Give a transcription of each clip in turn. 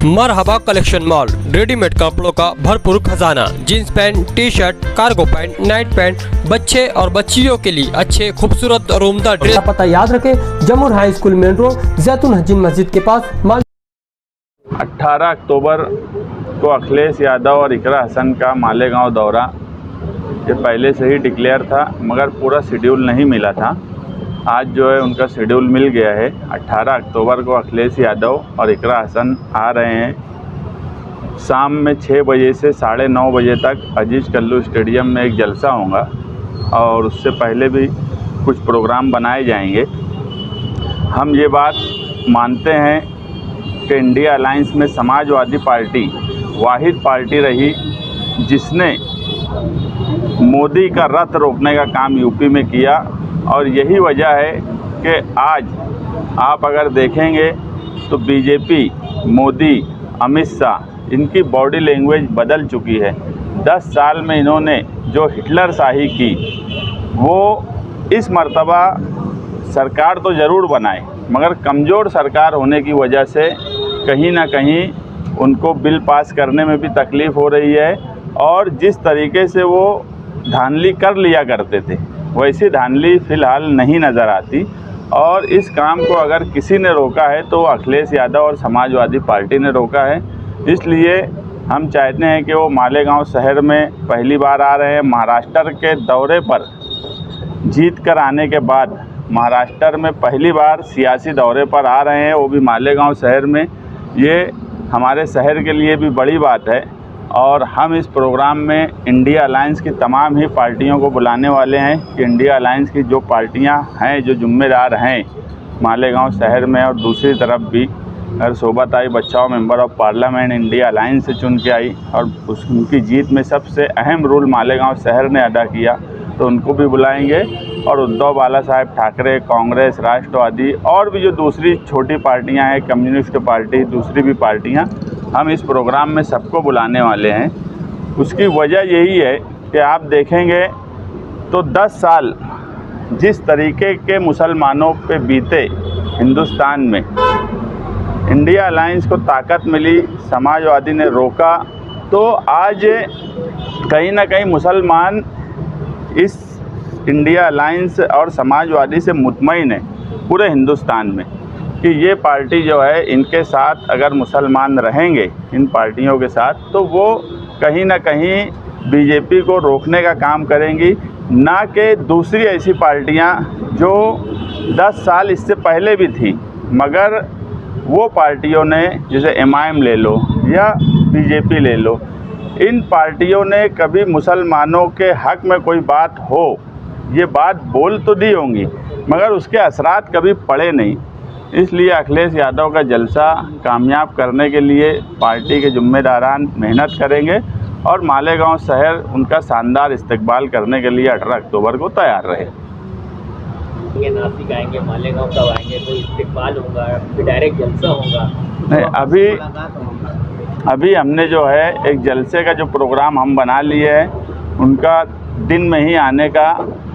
मरहबा collection mall, readymade कपड़ों का भरपूर खजाना, jeans pant, T shirt, cargo pant, night pant, बच्चे और बच्चियों के लिए अच्छे खूबसूरत और उम्दा ड्रेस। पता याद रखें, जमुर हाई स्कूल मेन रोड, जैतून हजीन मस्जिद के पास। 18 अक्टूबर को अखिलेश यादव और इकरा हसन का मालेगांव दौरा ये पहले से ही डिक्लेयर था, मगर पूरा शेड्यूल नहीं मिला था। आज जो है उनका शेड्यूल मिल गया है। 18 अक्टूबर को अखिलेश यादव और इकरा हसन आ रहे हैं। शाम में 6 बजे से 9:30 बजे तक अजीज़ कल्लू स्टेडियम में एक जलसा होगा और उससे पहले भी कुछ प्रोग्राम बनाए जाएंगे। हम ये बात मानते हैं कि इंडिया अलायंस में समाजवादी पार्टी वाहिद पार्टी रही जिसने मोदी का रथ रोकने का काम यूपी में किया, और यही वजह है कि आज आप अगर देखेंगे तो बीजेपी, मोदी, अमित शाह, इनकी बॉडी लैंग्वेज बदल चुकी है। 10 साल में इन्होंने जो हिटलर शाही की, वो इस मर्तबा सरकार तो ज़रूर बनाए, मगर कमज़ोर सरकार होने की वजह से कहीं ना कहीं उनको बिल पास करने में भी तकलीफ़ हो रही है। और जिस तरीके से वो धांधली कर लिया करते थे, वैसी धांधली फ़िलहाल नहीं नज़र आती। और इस काम को अगर किसी ने रोका है तो अखिलेश यादव और समाजवादी पार्टी ने रोका है। इसलिए हम चाहते हैं कि वो मालेगांव शहर में पहली बार आ रहे हैं। महाराष्ट्र के दौरे पर जीत कर आने के बाद महाराष्ट्र में पहली बार सियासी दौरे पर आ रहे हैं, वो भी मालेगांव शहर में। ये हमारे शहर के लिए भी बड़ी बात है। और हम इस प्रोग्राम में इंडिया अलायंस की तमाम ही पार्टियों को बुलाने वाले हैं कि इंडिया अलायंस की जो पार्टियां हैं, जो जिम्मेदार हैं मालेगांव शहर में, और दूसरी तरफ भी अगर सोबत आई बच्चाओं member of parliament India alliance से चुन के आई और उनकी जीत में सबसे अहम रोल मालेगांव शहर ने अदा किया, तो उनको भी बुलाएंगे। और उद्धव बाला साहेब ठाकरे, कांग्रेस, राष्ट्रवादी और भी जो दूसरी छोटी पार्टियां हैं, कम्युनिस्ट पार्टी, दूसरी भी पार्टियां, हम इस प्रोग्राम में सबको बुलाने वाले हैं। उसकी वजह यही है कि आप देखेंगे तो 10 साल जिस तरीके के मुसलमानों पे बीते हिंदुस्तान में, इंडिया अलायंस को ताकत मिली, समाजवादी ने रोका, तो आज कहीं ना कहीं मुसलमान इस इंडिया अलायंस और समाजवादी से मुतमईन है पूरे हिंदुस्तान में कि ये पार्टी जो है, इनके साथ अगर मुसलमान रहेंगे, इन पार्टियों के साथ, तो वो कहीं ना कहीं बीजेपी को रोकने का काम करेंगी, ना कि दूसरी ऐसी पार्टियां जो 10 साल इससे पहले भी थी, मगर वो पार्टियों ने, जैसे MIM ले लो या बीजेपी ले लो, इन पार्टियों ने कभी मुसलमानों के हक़ में कोई बात हो, ये बात बोल तो दी होंगी, मगर उसके असरात कभी पड़े नहीं। इसलिए अखिलेश यादव का जलसा कामयाब करने के लिए पार्टी के जिम्मेदारान मेहनत करेंगे और मालेगांव शहर उनका शानदार इस्तकबाल करने के लिए 18 अक्टूबर को तैयार रहे। नासिक आएंगे, मालेगांव कब आएंगे, कोई इस्तकबाल होगा, फिर डायरेक्ट जलसा होगा? नहीं, अभी हमने जो है एक जलसे का जो प्रोग्राम हम बना लिए है, उनका दिन में ही आने का,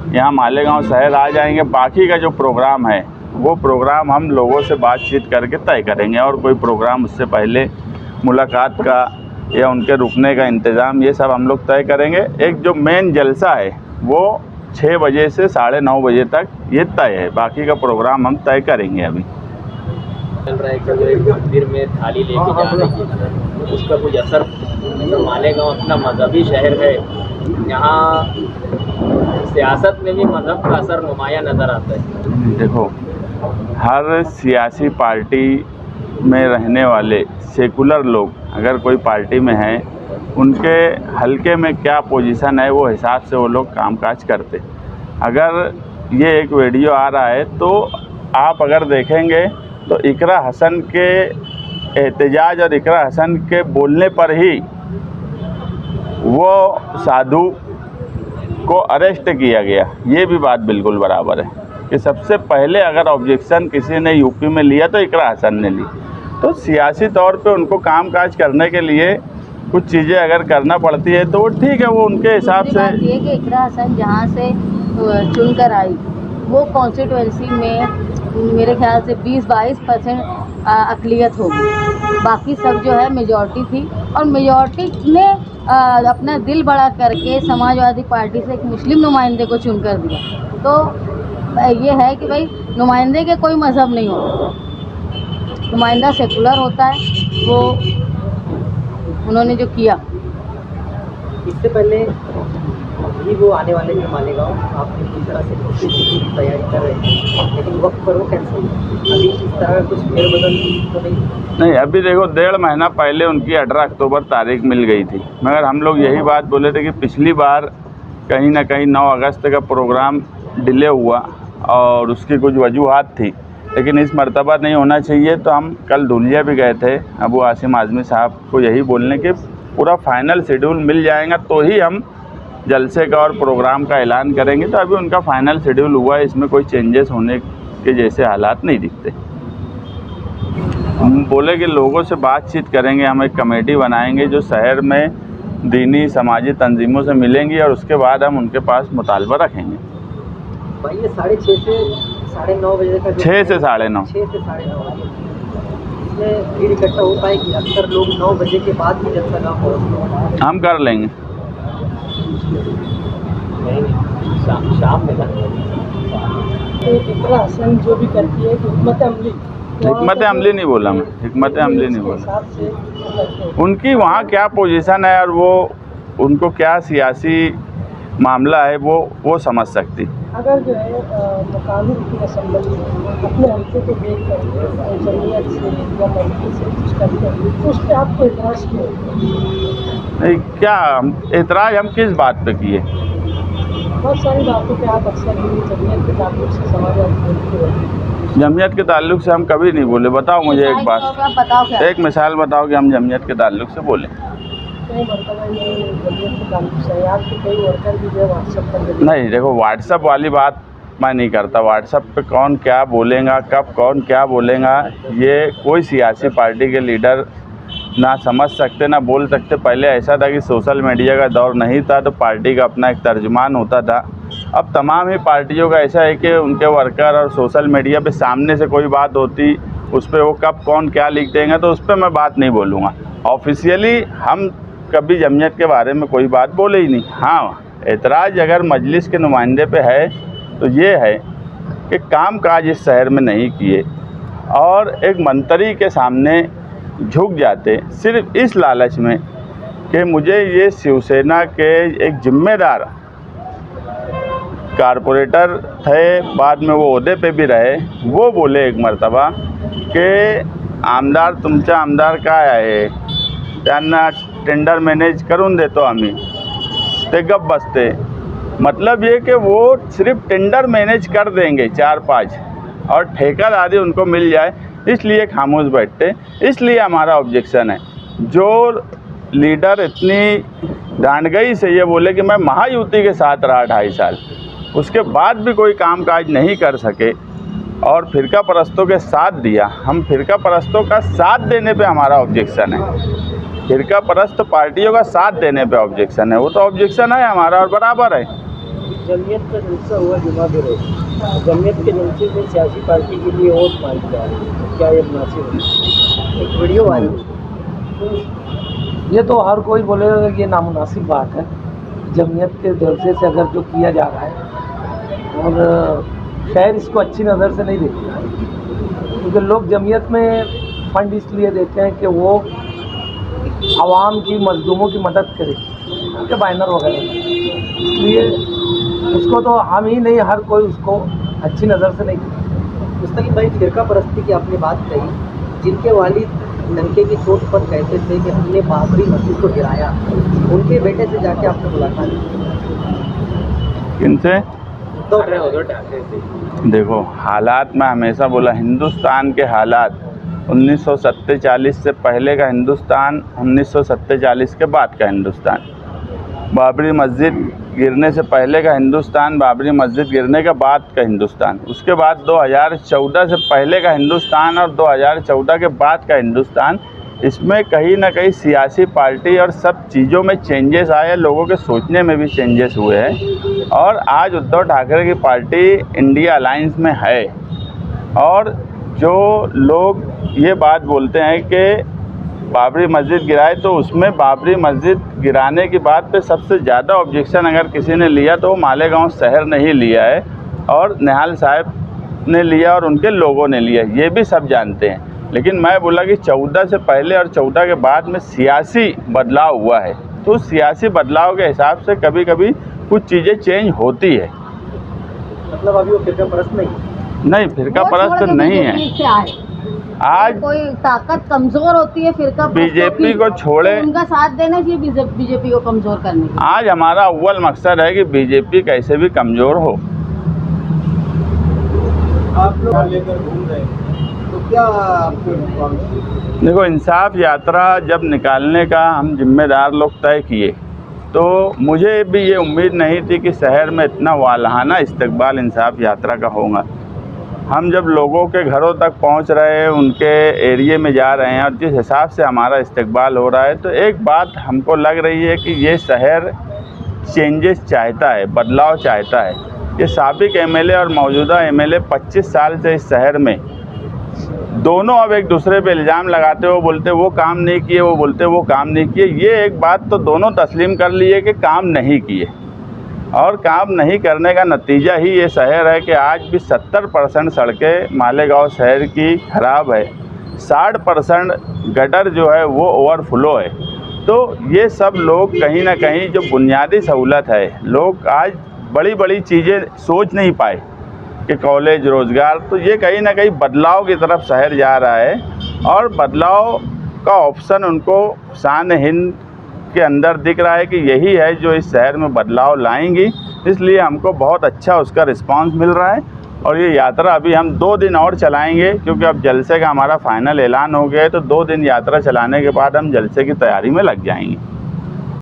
यहाँ मालेगांव शहर आ जाएंगे। बाकी का जो प्रोग्राम है वो प्रोग्राम हम लोगों से बातचीत करके तय करेंगे, और कोई प्रोग्राम उससे पहले मुलाकात का या उनके रुकने का इंतज़ाम, ये सब हम लोग तय करेंगे। एक जो मेन जलसा है वो 6 बजे से 9:30 बजे तक ये तय है, बाकी का प्रोग्राम हम तय करेंगे। अभी चल रहा है कि एक मंदिर में थाली लेके जाने की, उसका कुछ असर? मालेगांव अपना मजहबी शहर है, यहाँ सियासत में भी मज़हब का असर नुमाया नज़र आता है। देखो, हर सियासी पार्टी में रहने वाले सेकुलर लोग अगर कोई पार्टी में हैं, उनके हल्के में क्या पोजीशन है वो हिसाब से वो लोग कामकाज करते। अगर ये एक वीडियो आ रहा है तो आप अगर देखेंगे तो इकरा हसन के एहतजाज और इकरा हसन के बोलने पर ही वो साधु को अरेस्ट किया गया। ये भी बात बिल्कुल बराबर है कि सबसे पहले अगर ऑब्जेक्शन किसी ने यूपी में लिया तो इकरा हसन ने ली। तो सियासी तौर पे उनको कामकाज करने के लिए कुछ चीज़ें अगर करना पड़ती है तो वो ठीक है, वो उनके हिसाब से। ये कि इकरा हसन जहाँ से चुनकर आई, वो कॉन्स्टिट्यूएंसी में मेरे ख्याल से 20-22% अक़लियत होगी। बाकी सब जो है मेजॉरिटी थी, और मेजॉरिटी ने अपना दिल बड़ा करके समाजवादी पार्टी से एक मुस्लिम नुमाइंदे को चुनकर दिया। तो ये है कि भाई नुमाइंदे के कोई मज़हब नहीं होता, नुमाइंदा सेकुलर होता है। वो उन्होंने जो किया, इससे पहले भी वो आने वाले थे मालेगांव, आप इस तरह से कोशिश की तैयारी कर रहे हैं, लेकिन वक्त पर वो कैंसिल। अभी इस तरह कुछ फेरबदल तो नहीं? अभी देखो 1.5 महीना पहले उनकी 18 अक्टूबर तारीख मिल गई थी, मगर हम लोग यही बात बोले थे कि पिछली बार कहीं ना कहीं 9 अगस्त का प्रोग्राम डिले हुआ और उसकी कुछ वजूहात थी, लेकिन इस मर्तबा नहीं होना चाहिए। तो हम कल धुलिया भी गए थे अबू आसिम आज़मी साहब को यही बोलने के पूरा फाइनल शेड्यूल मिल जाएगा तो ही हम जलसे का और प्रोग्राम का ऐलान करेंगे। तो अभी उनका फाइनल शेड्यूल हुआ है, इसमें कोई चेंजेस होने के जैसे हालात नहीं दिखते। हम बोले कि लोगों से बातचीत करेंगे, हम एक कमेटी बनाएंगे जो शहर में दीनी समाजी तंजीमों से मिलेंगी और उसके बाद हम उनके पास मुतालबा रखेंगे। भाई ये 6:30 से 9:30 बजे तक, 6 से 9:30, 6 से 9:30 इसमें भीड़ इकट्ठा हो पाएगी? अक्सर लोग 9 बजे के बाद भी जलसा का पहुँचते, हम कर लेंगे। शाम में इकरा हसन जो भी करती है हिकमत अमली नहीं बोला मैं, हिकमत अमली नहीं बोला। उनकी वहाँ क्या पोजीशन है और वो उनको क्या सियासी मामला है वो समझ सकती। अगर जो है मुकामी असम्बली अपने हल्के को देख कर जमीयत से या मजलिस से कुछ करते हैं तो उस पर आपको एतराज़ क्यों? नहीं, क्या एतराज़ हम किस बात पे किए? बहुत सारी बातों पे आप अक्सर जमीयत के ताल्लुक से समाजवादी बोलते हैं। जमीयत के ताल्लुक से हम कभी नहीं बोले। बताओ मुझे एक बात, बताओ क्या? एक मिसाल बताओ कि हम जमीयत के ताल्लुक से बोले। कई मरतबा ये जमीयत के ताल्लुक से आपके कई वर्कर भी जो है व्हाट्सएप पर नहीं, देखो व्हाट्सएप वाली बात मैं नहीं करता। व्हाट्सएप पे कौन क्या बोलेगा, कब कौन क्या बोलेगा, ये कोई सियासी पार्टी के लीडर ना समझ सकते ना बोल सकते। पहले ऐसा था कि सोशल मीडिया का दौर नहीं था तो पार्टी का अपना एक तर्जुमान होता था। अब तमाम ही पार्टियों का ऐसा है कि उनके वर्कर और सोशल मीडिया पे सामने से कोई बात होती, उस पर वो कब कौन क्या लिख देंगे, तो उस पर मैं बात नहीं बोलूँगा। ऑफिशियली हम कभी जमीयत के बारे में कोई बात बोले ही नहीं। हाँ, एतराज़ अगर मजलिस के नुमाइंदे पे है तो ये है कि काम काज इस शहर में नहीं किए और एक मंत्री के सामने झुक जाते सिर्फ इस लालच में कि मुझे ये शिवसेना के एक जिम्मेदार कारपोरेटर थे, बाद में वो ओहदे पे भी रहे, वो बोले एक मर्तबा कि आमदार तुमचा आमदार काय आहे, त्यांना टेंडर मैनेज करून देतो आम्ही, ते गप बसते। मतलब ये कि वो सिर्फ टेंडर मैनेज कर देंगे 4-5 और ठेकेदारी उनको मिल जाए, इसलिए खामोश बैठते। इसलिए हमारा ऑब्जेक्शन है। जो लीडर इतनी डांडगई से ये बोले कि मैं महायुति के साथ रहा 2.5 साल, उसके बाद भी कोई कामकाज नहीं कर सके और फ़िरका परस्तों के साथ दिया, हम फ़िरका परस्तों का साथ देने पे हमारा ऑब्जेक्शन है। फ़िरका परस्त पार्टियों का साथ देने पे ऑब्जेक्शन है, वो तो ऑब्जेक्शन है हमारा और बराबर है। जमीयत का जलसा हुआ जुमा के रोज, जमीयत के जलसे में सियासी पार्टी के लिए वोट मांगी जा रही है, क्या ये मुनासिब है? एक वीडियो वायरल, ये तो हर कोई बोलेगा कि ये नामुनासिब बात है। जमीयत के जलसे से अगर जो किया जा रहा है और शहर इसको अच्छी नज़र से नहीं देखता है, क्योंकि लोग जमीयत में फंड इसलिए देते हैं कि वो आवाम की मजलूमों की मदद करे, उनके बैनर वगैरह, इसलिए उसको तो हम ही नहीं हर कोई उसको अच्छी नज़र से नहीं देखता। मुस्तकिल भाई, फ़िरका परस्ती की आपने बात कही, जिनके वालिद नंके की चोट पर कहते थे कि हमने बाबरी मस्जिद को गिराया, उनके बेटे से जाके आपने मुलाकात की? किनसे? तो ठाकरे से। देखो, हालात मैं हमेशा बोला, हिंदुस्तान के हालात 1947 से पहले का हिंदुस्तान, 1947 के बाद का हिंदुस्तान, बाबरी मस्जिद गिरने से पहले का हिंदुस्तान, बाबरी मस्जिद गिरने के बाद का हिंदुस्तान, उसके बाद 2014 से पहले का हिंदुस्तान और 2014 के बाद का हिंदुस्तान। इसमें कहीं ना कहीं सियासी पार्टी और सब चीज़ों में चेंजेस आए, लोगों के सोचने में भी चेंजेस हुए हैं और आज उद्धव ठाकरे की पार्टी इंडिया अलायंस में है। और जो लोग ये बात बोलते हैं कि बाबरी मस्जिद गिराए, तो उसमें बाबरी मस्जिद गिराने की बात पे सबसे ज़्यादा ऑब्जेक्शन अगर किसी ने लिया तो वो मालेगांव शहर ने ही लिया है और निहाल साहब ने लिया और उनके लोगों ने लिया, ये भी सब जानते हैं। लेकिन मैं बोला कि 14 से पहले और 14 के बाद में सियासी बदलाव हुआ है, तो उस सियासी बदलाव के हिसाब से कभी कभी कुछ चीज़ें चेंज होती है। मतलब अभी वो फिरका परस्त नहीं, फिरका परस्त नहीं है। आज कोई ताकत कमजोर होती है फिरका बीजेपी को छोड़े, तो उनका साथ देना चाहिए बीजेपी को कमजोर करने के। आज हमारा अव्वल मकसद है कि बीजेपी कैसे भी कमजोर हो। आप लोग लेकर घूम रहे हैं तो क्या आपको देखो, इंसाफ यात्रा जब निकालने का हम जिम्मेदार लोग तय किए तो मुझे भी ये उम्मीद नहीं थी कि शहर में इतना वालहाना इस्तकबाल इंसाफ यात्रा का होगा। हम जब लोगों के घरों तक पहुंच रहे हैं, उनके एरिए में जा रहे हैं और जिस हिसाब से हमारा इस्तकबाल हो रहा है, तो एक बात हमको लग रही है कि ये शहर चेंजेस चाहता है, बदलाव चाहता है। ये साबिक एमएलए और मौजूदा एमएलए 25 साल से इस शहर में दोनों अब एक दूसरे पे इल्ज़ाम लगाते हो, बोलते वो काम नहीं किए, वो बोलते वो काम नहीं किए। ये एक बात तो दोनों तस्लीम कर लिए कि काम नहीं किए, और काम नहीं करने का नतीजा ही ये शहर है कि आज भी 70% सड़कें मालेगांव शहर की ख़राब है, 60% गटर जो है वो ओवरफ्लो है। तो ये सब लोग कहीं ना कहीं जो बुनियादी सहूलत है, लोग आज बड़ी बड़ी चीज़ें सोच नहीं पाए कि कॉलेज, रोज़गार, तो ये कहीं ना कहीं बदलाव की तरफ शहर जा रहा है और बदलाव का ऑप्शन उनको शान हिंद के अंदर दिख रहा है कि यही है जो इस शहर में बदलाव लाएंगी। इसलिए हमको बहुत अच्छा उसका रिस्पांस मिल रहा है और ये यात्रा अभी हम 2 दिन और चलाएंगे, क्योंकि अब जलसे का हमारा फाइनल ऐलान हो गया है। तो 2 दिन यात्रा चलाने के बाद हम जलसे की तैयारी में लग जाएंगे।